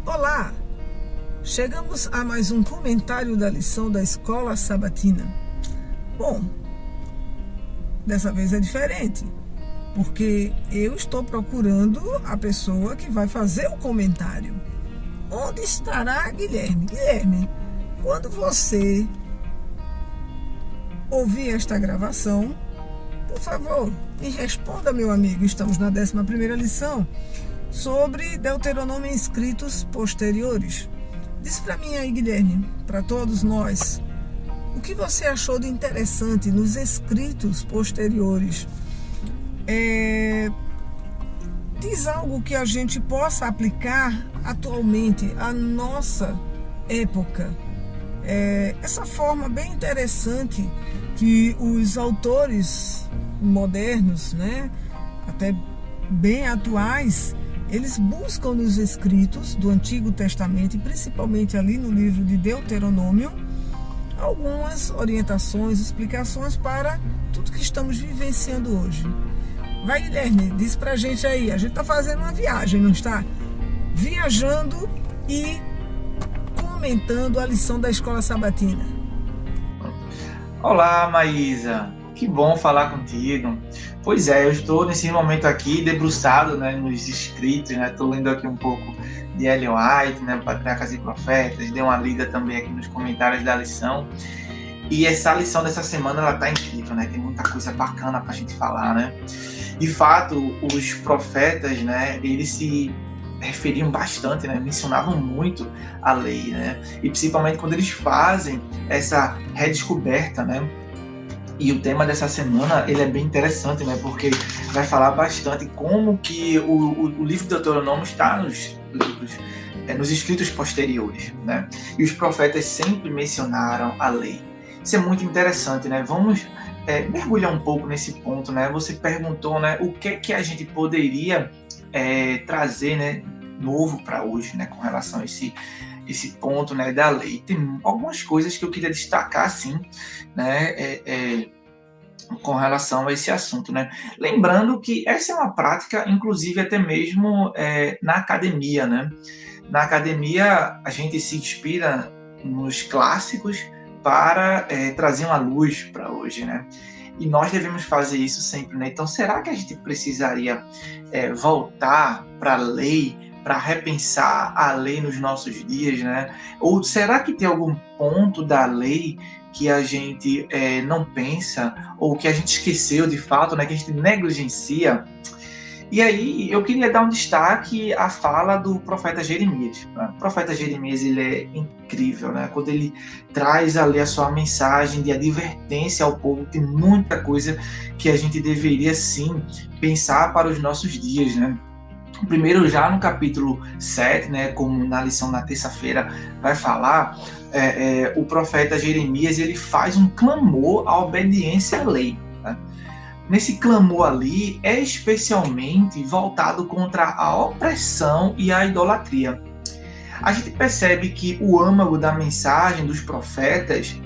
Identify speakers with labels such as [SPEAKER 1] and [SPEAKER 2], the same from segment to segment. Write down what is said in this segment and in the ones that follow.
[SPEAKER 1] Olá! Chegamos a mais um comentário da lição da Escola Sabatina. Bom, dessa vez é diferente, porque eu estou procurando a pessoa que vai fazer o comentário. Onde estará Guilherme? Guilherme, quando você ouvir esta gravação, por favor, me responda, meu amigo. Estamos na 11ª lição sobre Deuteronômio em escritos posteriores. Diz para mim aí, Guilherme, para todos nós, o que você achou de interessante nos escritos posteriores? Diz algo que a gente possa aplicar atualmente à nossa época. Essa forma bem interessante que os autores modernos, né, até bem atuais, eles buscam nos escritos do Antigo Testamento, e principalmente ali no livro de Deuteronômio, algumas orientações, explicações para tudo que estamos vivenciando hoje. Vai, Guilherme, diz pra gente aí, a gente está fazendo uma viagem, não está? Viajando e comentando a lição da Escola Sabatina.
[SPEAKER 2] Olá, Maísa, que bom falar contigo. Pois é, eu estou nesse momento aqui debruçado, né, nos escritos, né, estou lendo aqui um pouco de Ellen White, né, Patriarcas e Profetas, dei uma lida também aqui nos comentários da lição, e essa lição dessa semana, ela tá incrível, né, tem muita coisa bacana pra gente falar, né. De fato, os profetas, né, eles se referiam bastante, né, mencionavam muito a lei, né, e principalmente quando eles fazem essa redescoberta, né. E o tema dessa semana, ele é bem interessante, né? Porque vai falar bastante como que o livro de Deuteronômio está nos escritos posteriores, né? E os profetas sempre mencionaram a lei. Isso é muito interessante, né? Vamos mergulhar um pouco nesse ponto, né? Você perguntou, né? O que a gente poderia trazer, né? Novo para hoje, né? Com relação a esse ponto, né, da lei. Tem algumas coisas que eu queria destacar, assim, né, com relação a esse assunto, né. Lembrando que essa é uma prática, inclusive, até mesmo na academia, né. Na academia, a gente se inspira nos clássicos para trazer uma luz para hoje, né. E nós devemos fazer isso sempre, né. Então, será que a gente precisaria voltar para a lei, para repensar a lei nos nossos dias, né? Ou será que tem algum ponto da lei que a gente não pensa, ou que a gente esqueceu de fato, né? Que a gente negligencia? E aí eu queria dar um destaque à fala do profeta Jeremias, né? O profeta Jeremias, ele é incrível, né? Quando ele traz ali a sua mensagem de advertência ao povo, tem muita coisa que a gente deveria sim pensar para os nossos dias, né? Primeiro, já no capítulo 7, né, como na lição na terça-feira vai falar, o profeta Jeremias, ele faz um clamor à obediência à lei, né? Nesse clamor ali, é especialmente voltado contra a opressão e a idolatria. A gente percebe que o âmago da mensagem dos profetas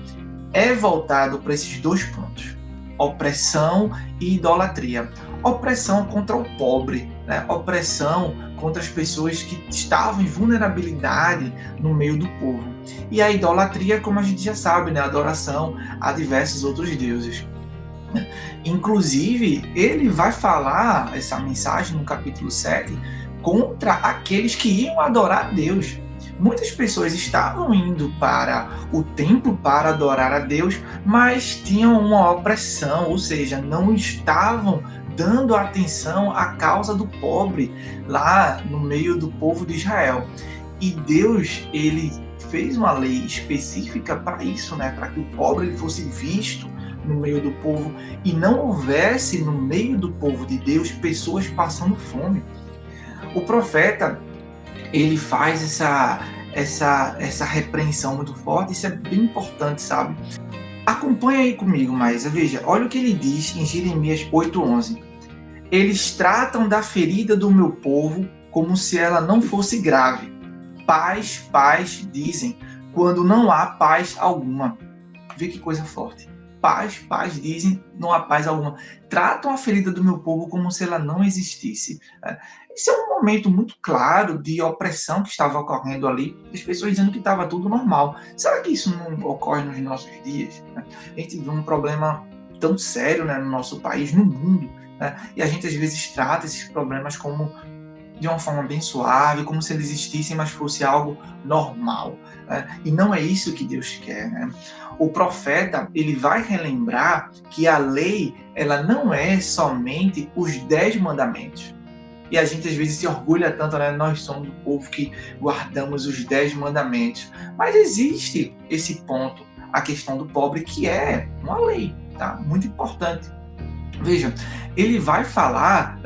[SPEAKER 2] é voltado para esses dois pontos: opressão e idolatria. Opressão contra o pobre, né? Opressão contra as pessoas que estavam em vulnerabilidade no meio do povo. E a idolatria, como a gente já sabe, né? A adoração a diversos outros deuses. Inclusive, ele vai falar essa mensagem no capítulo 7 contra aqueles que iam adorar a Deus. Muitas pessoas estavam indo para o templo para adorar a Deus, mas tinham uma opressão, ou seja, não estavam dando atenção à causa do pobre lá no meio do povo de Israel. E Deus, ele fez uma lei específica para isso, né? Para que o pobre ele fosse visto no meio do povo e não houvesse no meio do povo de Deus pessoas passando fome. O profeta, ele faz essa repreensão muito forte. Isso é bem importante, sabe? Acompanha aí comigo, Maísa. Veja, olha o que ele diz em Jeremias 8:11. Eles tratam da ferida do meu povo como se ela não fosse grave. Paz, paz, dizem, quando não há paz alguma. Vê que coisa forte. Paz, paz, dizem, não há paz alguma. Tratam a ferida do meu povo como se ela não existisse. Esse é um momento muito claro de opressão que estava ocorrendo ali, as pessoas dizendo que estava tudo normal. Será que isso não ocorre nos nossos dias? A gente vê um problema tão sério, né, no nosso país, no mundo, né? E a gente às vezes trata esses problemas como de uma forma bem suave, como se eles existissem, mas fosse algo normal. E não é isso que Deus quer. Né? O profeta, ele vai relembrar que a lei, ela não é somente os 10 mandamentos. E a gente às vezes se orgulha tanto, né? Nós somos o povo que guardamos os 10 mandamentos. Mas existe esse ponto, a questão do pobre, que é uma lei, tá? Muito importante. Veja, ele vai falar,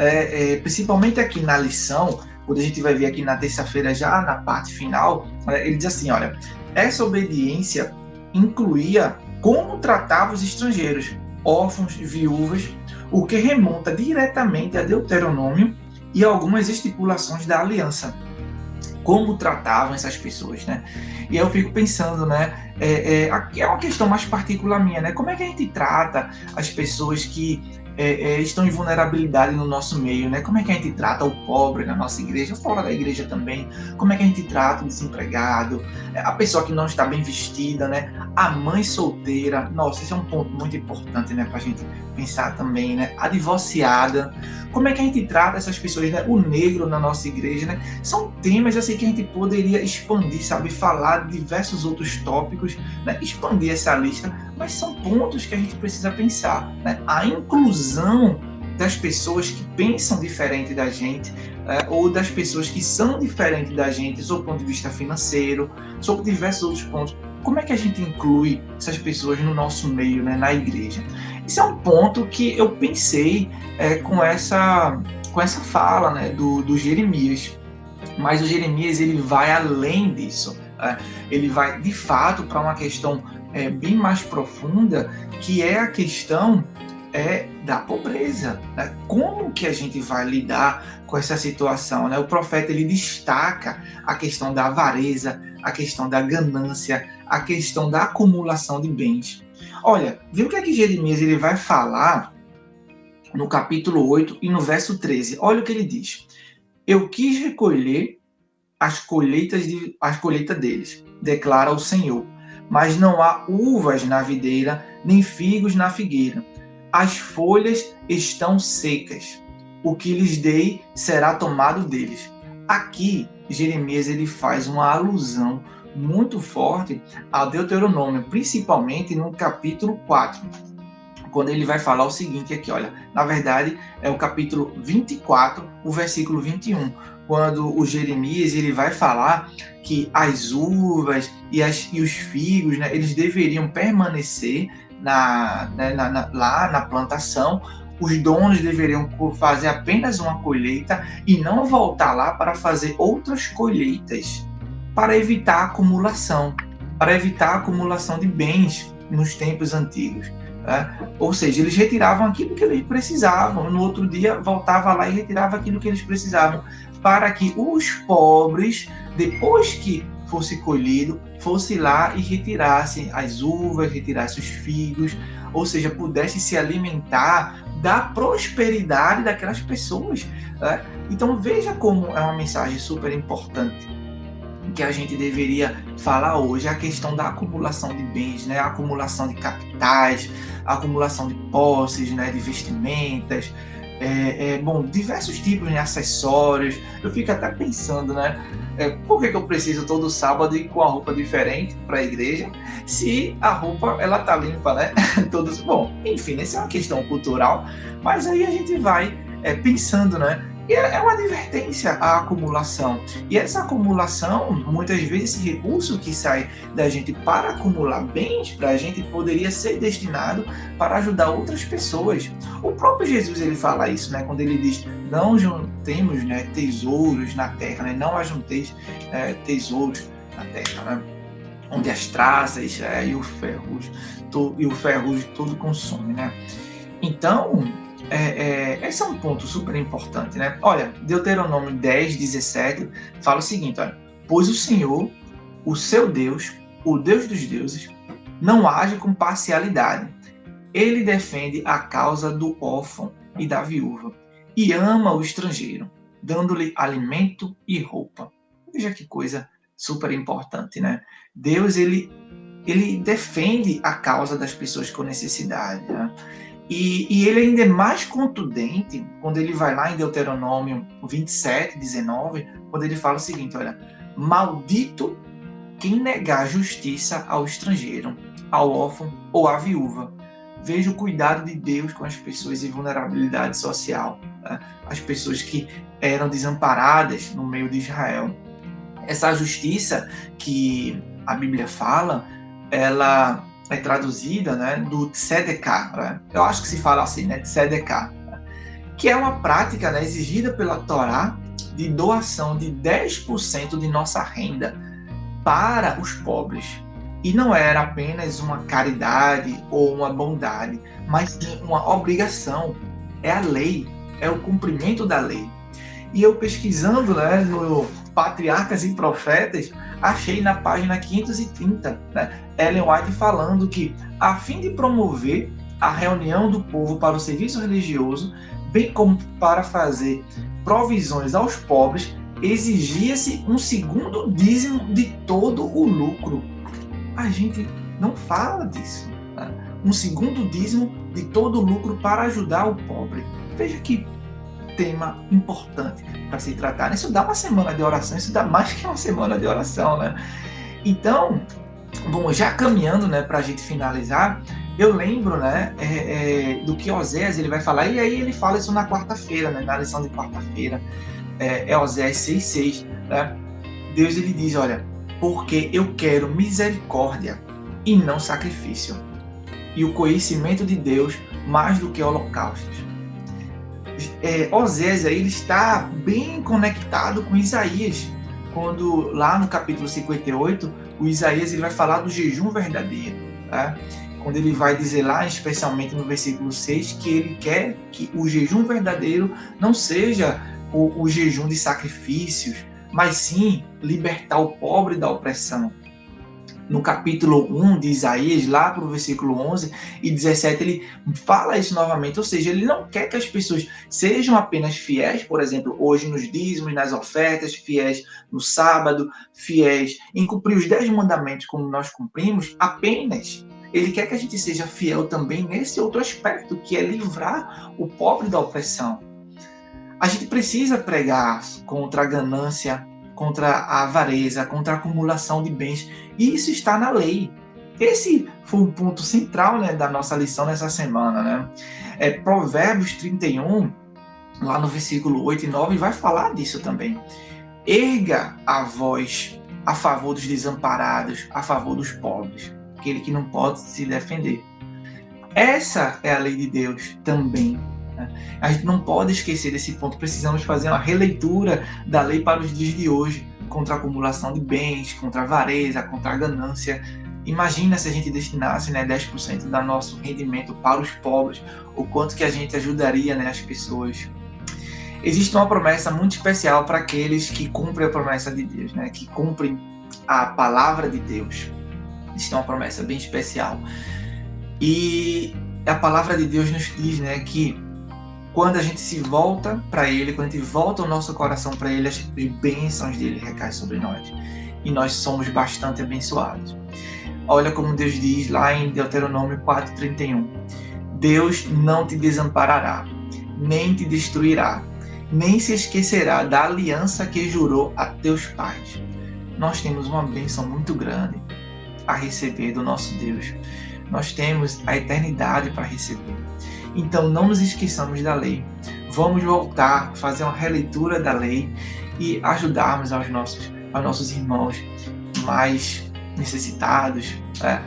[SPEAKER 2] principalmente aqui na lição, quando a gente vai ver aqui na terça-feira, já na parte final, ele diz assim, olha, essa obediência incluía como tratava os estrangeiros, órfãos, viúvas, o que remonta diretamente a Deuteronômio e algumas estipulações da aliança. Como tratavam essas pessoas, né? E aí eu fico pensando, né? É uma questão mais particular minha, né? Como é que a gente trata as pessoas que estão em vulnerabilidade no nosso meio, né? Como é que a gente trata o pobre na nossa igreja, fora da igreja também? Como é que a gente trata o desempregado, a pessoa que não está bem vestida, né? A mãe solteira, nossa, esse é um ponto muito importante, né? Para a gente pensar também, né? A divorciada, como é que a gente trata essas pessoas, né? O negro na nossa igreja, né? São temas, assim, que a gente poderia expandir, sabe? Falar de diversos outros tópicos, né? Expandir essa lista, mas são pontos que a gente precisa pensar, né? A inclusão das pessoas que pensam diferente da gente, ou das pessoas que são diferentes da gente, sob o ponto de vista financeiro, sob diversos outros pontos. Como é que a gente inclui essas pessoas no nosso meio, né, na igreja? Esse é um ponto que eu pensei com essa fala, né, do Jeremias. Mas o Jeremias, ele vai além disso. Ele vai, de fato, para uma questão bem mais profunda, que é a questão da pobreza. Né? Como que a gente vai lidar com essa situação? Né? O profeta, ele destaca a questão da avareza, a questão da ganância, a questão da acumulação de bens. Olha, viu o que é que Jeremias ele vai falar no capítulo 8 e no verso 13? Olha o que ele diz. Eu quis recolher as colheitas deles, declara o Senhor. Mas não há uvas na videira, nem figos na figueira. As folhas estão secas. O que lhes dei será tomado deles. Aqui, Jeremias ele faz uma alusão muito forte ao Deuteronômio, principalmente no capítulo 4, quando ele vai falar o seguinte aqui, olha, na verdade é o capítulo 24, o versículo 21, quando o Jeremias ele vai falar que as uvas e os figos, né, eles deveriam permanecer lá na plantação. Os donos deveriam fazer apenas uma colheita e não voltar lá para fazer outras colheitas, para evitar a acumulação, de bens nos tempos antigos. Ou seja, eles retiravam aquilo que eles precisavam, no outro dia voltava lá e retirava aquilo que eles precisavam, para que os pobres, depois que fosse colhido, fosse lá e retirassem as uvas, retirassem os figos, ou seja, pudesse se alimentar da prosperidade daquelas pessoas. Então veja como é uma mensagem super importante que a gente deveria falar hoje, a questão da acumulação de bens, né? A acumulação de capitais, a acumulação de posses, né? De vestimentas, diversos tipos de acessórios. Eu fico até pensando, né? Por que eu preciso todo sábado ir com a roupa diferente para a igreja, se a roupa ela tá limpa, né? Bom, enfim, essa é uma questão cultural, mas aí a gente vai pensando, né? E é uma advertência à acumulação. E essa acumulação, muitas vezes, esse recurso que sai da gente para acumular bens, para a gente poderia ser destinado para ajudar outras pessoas. O próprio Jesus ele fala isso, né? Quando ele diz, não juntemos, né, tesouros na terra, né? Não ajunteis tesouros na terra, né? Onde as traças e o ferrugem tudo consome, né? Então, esse é um ponto super importante, né? Olha, Deuteronômio 10, 17, fala o seguinte, olha, pois o Senhor, o seu Deus, o Deus dos deuses, não age com parcialidade. Ele defende a causa do órfão e da viúva e ama o estrangeiro, dando-lhe alimento e roupa. Veja que coisa super importante, né? Deus, ele defende a causa das pessoas com necessidade, né? E ele ainda é mais contundente quando ele vai lá em Deuteronômio 27, 19, quando ele fala o seguinte, olha, maldito quem negar justiça ao estrangeiro, ao órfão ou à viúva. Veja o cuidado de Deus com as pessoas em vulnerabilidade social, né? As pessoas que eram desamparadas no meio de Israel. Essa justiça que a Bíblia fala, ela é traduzida, né, do tzedekah, né? Eu acho que se fala assim, né, tzedekah, né? Que é uma prática, né, exigida pela Torá de doação de 10% de nossa renda para os pobres. E não era apenas uma caridade ou uma bondade, mas sim uma obrigação. É a lei, é o cumprimento da lei. E eu pesquisando, né, no Patriarcas e Profetas, achei na página 530, né, Ellen White falando que, a fim de promover a reunião do povo para o serviço religioso, bem como para fazer provisões aos pobres, exigia-se um segundo dízimo de todo o lucro. A gente não fala disso, né? Um segundo dízimo de todo o lucro para ajudar o pobre. Veja que tema importante para se tratar. Isso dá uma semana de oração, isso dá mais que uma semana de oração, né? Então, bom, já caminhando, né, para a gente finalizar, eu lembro, né, do que Oséias ele vai falar, e aí ele fala isso na quarta-feira, né, na lição de quarta-feira, Oséias 6,6, né? Deus ele diz, olha, porque eu quero misericórdia e não sacrifício, e o conhecimento de Deus mais do que holocaustos. Oséias ele está bem conectado com Isaías, quando lá no capítulo 58, o Isaías ele vai falar do jejum verdadeiro, tá? Quando ele vai dizer lá, especialmente no versículo 6, que ele quer que o jejum verdadeiro não seja o jejum de sacrifícios, mas sim libertar o pobre da opressão. No capítulo 1 de Isaías, lá para o versículo 11 e 17, ele fala isso novamente, ou seja, ele não quer que as pessoas sejam apenas fiéis, por exemplo, hoje nos dízimos, nas ofertas, fiéis no sábado, fiéis em cumprir os 10 mandamentos como nós cumprimos, apenas. Ele quer que a gente seja fiel também nesse outro aspecto, que é livrar o pobre da opressão. A gente precisa pregar contra a ganância, contra a avareza, contra a acumulação de bens. E isso está na lei. Esse foi um ponto central, né, da nossa lição nessa semana, né? Provérbios 31, lá no versículo 8 e 9, vai falar disso também. Erga a voz a favor dos desamparados, a favor dos pobres, aquele que não pode se defender. Essa é a lei de Deus também. A gente não pode esquecer desse ponto. Precisamos fazer uma releitura da lei para os dias de hoje, contra a acumulação de bens, contra a avareza, contra a ganância. Imagina se a gente destinasse, né, 10% do nosso rendimento para os pobres, o quanto que a gente ajudaria, né, as pessoas. Existe uma promessa muito especial para aqueles que cumprem a promessa de Deus, né, que cumprem a palavra de Deus. Existe uma promessa bem especial. E a palavra de Deus nos diz, né, que quando a gente se volta para Ele, quando a gente volta o nosso coração para Ele, as bênçãos dele recaem sobre nós. E nós somos bastante abençoados. Olha como Deus diz lá em Deuteronômio 4:31. Deus não te desamparará, nem te destruirá, nem se esquecerá da aliança que jurou a teus pais. Nós temos uma bênção muito grande a receber do nosso Deus. Nós temos a eternidade para receber. Então não nos esqueçamos da lei. Vamos voltar, fazer uma releitura da lei e ajudarmos aos nossos irmãos mais necessitados,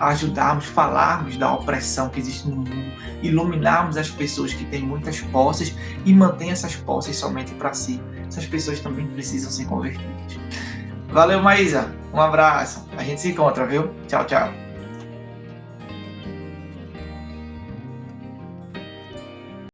[SPEAKER 2] ajudarmos, falarmos da opressão que existe no mundo, iluminarmos as pessoas que têm muitas posses e mantêm essas posses somente para si. Essas pessoas também precisam ser convertidas. Valeu, Maísa! Um abraço. A gente se encontra, viu? Tchau, tchau.